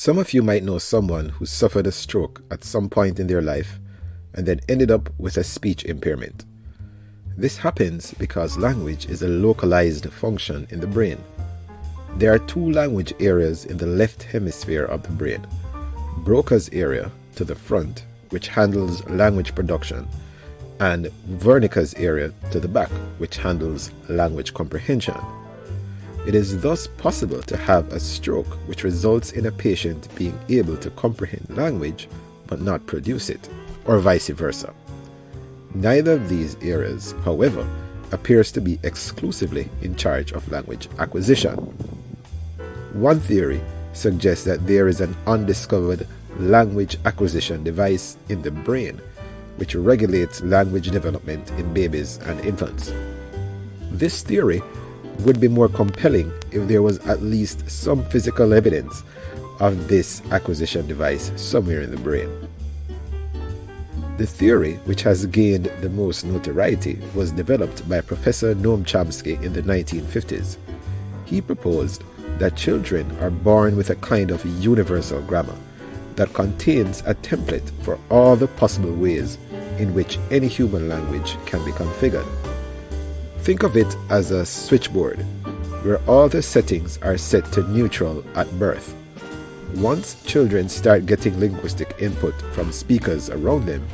Some of you might know someone who suffered a stroke at some point in their life and then ended up with a speech impairment. This happens because language is a localized function in the brain. There are two language areas in the left hemisphere of the brain. Broca's area to the front, which handles language production, and Wernicke's area to the back, which handles language comprehension. It is thus possible to have a stroke which results in a patient being able to comprehend language but not produce it, or vice versa. Neither of these areas, however, appears to be exclusively in charge of language acquisition. One theory suggests that there is an undiscovered language acquisition device in the brain which regulates language development in babies and infants. This theory would be more compelling if there was at least some physical evidence of this acquisition device somewhere in the brain. The theory, which has gained the most notoriety, was developed by Professor Noam Chomsky in the 1950s. He proposed that children are born with a kind of universal grammar that contains a template for all the possible ways in which any human language can be configured. Think of it as a switchboard, where all the settings are set to neutral at birth. Once children start getting linguistic input from speakers around them,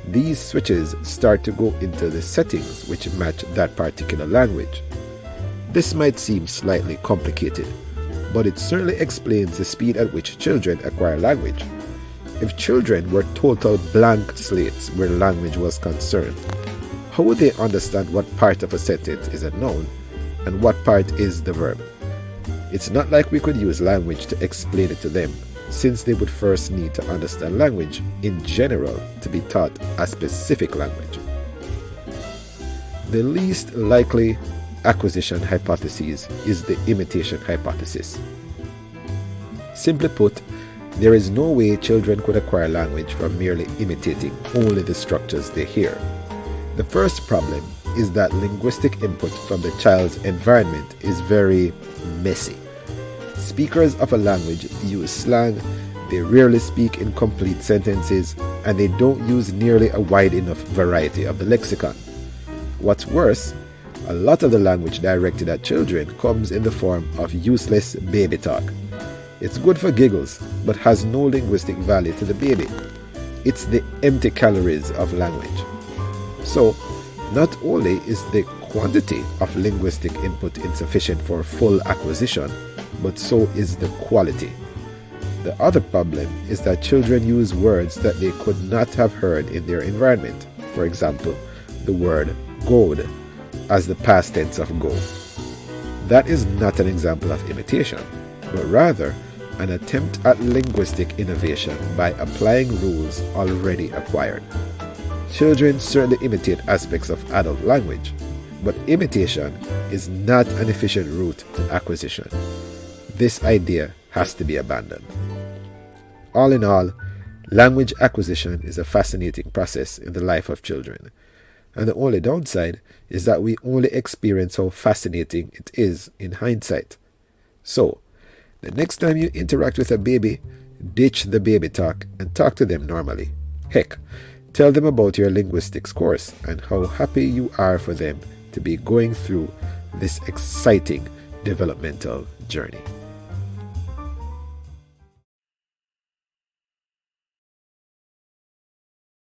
these switches start to go into the settings which match that particular language. This might seem slightly complicated, but it certainly explains the speed at which children acquire language. If children were total blank slates where language was concerned, how would they understand what part of a sentence is a noun and what part is the verb? It's not like we could use language to explain it to them, since they would first need to understand language in general to be taught a specific language. The least likely acquisition hypothesis is the imitation hypothesis. Simply put, there is no way children could acquire language from merely imitating only the structures they hear. The first problem is that linguistic input from the child's environment is very messy. Speakers of a language use slang, they rarely speak in complete sentences, and they don't use nearly a wide enough variety of the lexicon. What's worse, a lot of the language directed at children comes in the form of useless baby talk. It's good for giggles, but has no linguistic value to the baby. It's the empty calories of language. So, not only is the quantity of linguistic input insufficient for full acquisition, but so is the quality. The other problem is that children use words that they could not have heard in their environment. For example, the word goad as the past tense of go. That is not an example of imitation, but rather an attempt at linguistic innovation by applying rules already acquired. Children certainly imitate aspects of adult language, but imitation is not an efficient route to acquisition. This idea has to be abandoned. All in all, language acquisition is a fascinating process in the life of children, and the only downside is that we only experience how fascinating it is in hindsight. So, the next time you interact with a baby, ditch the baby talk and talk to them normally. Heck, tell them about your linguistics course and how happy you are for them to be going through this exciting developmental journey.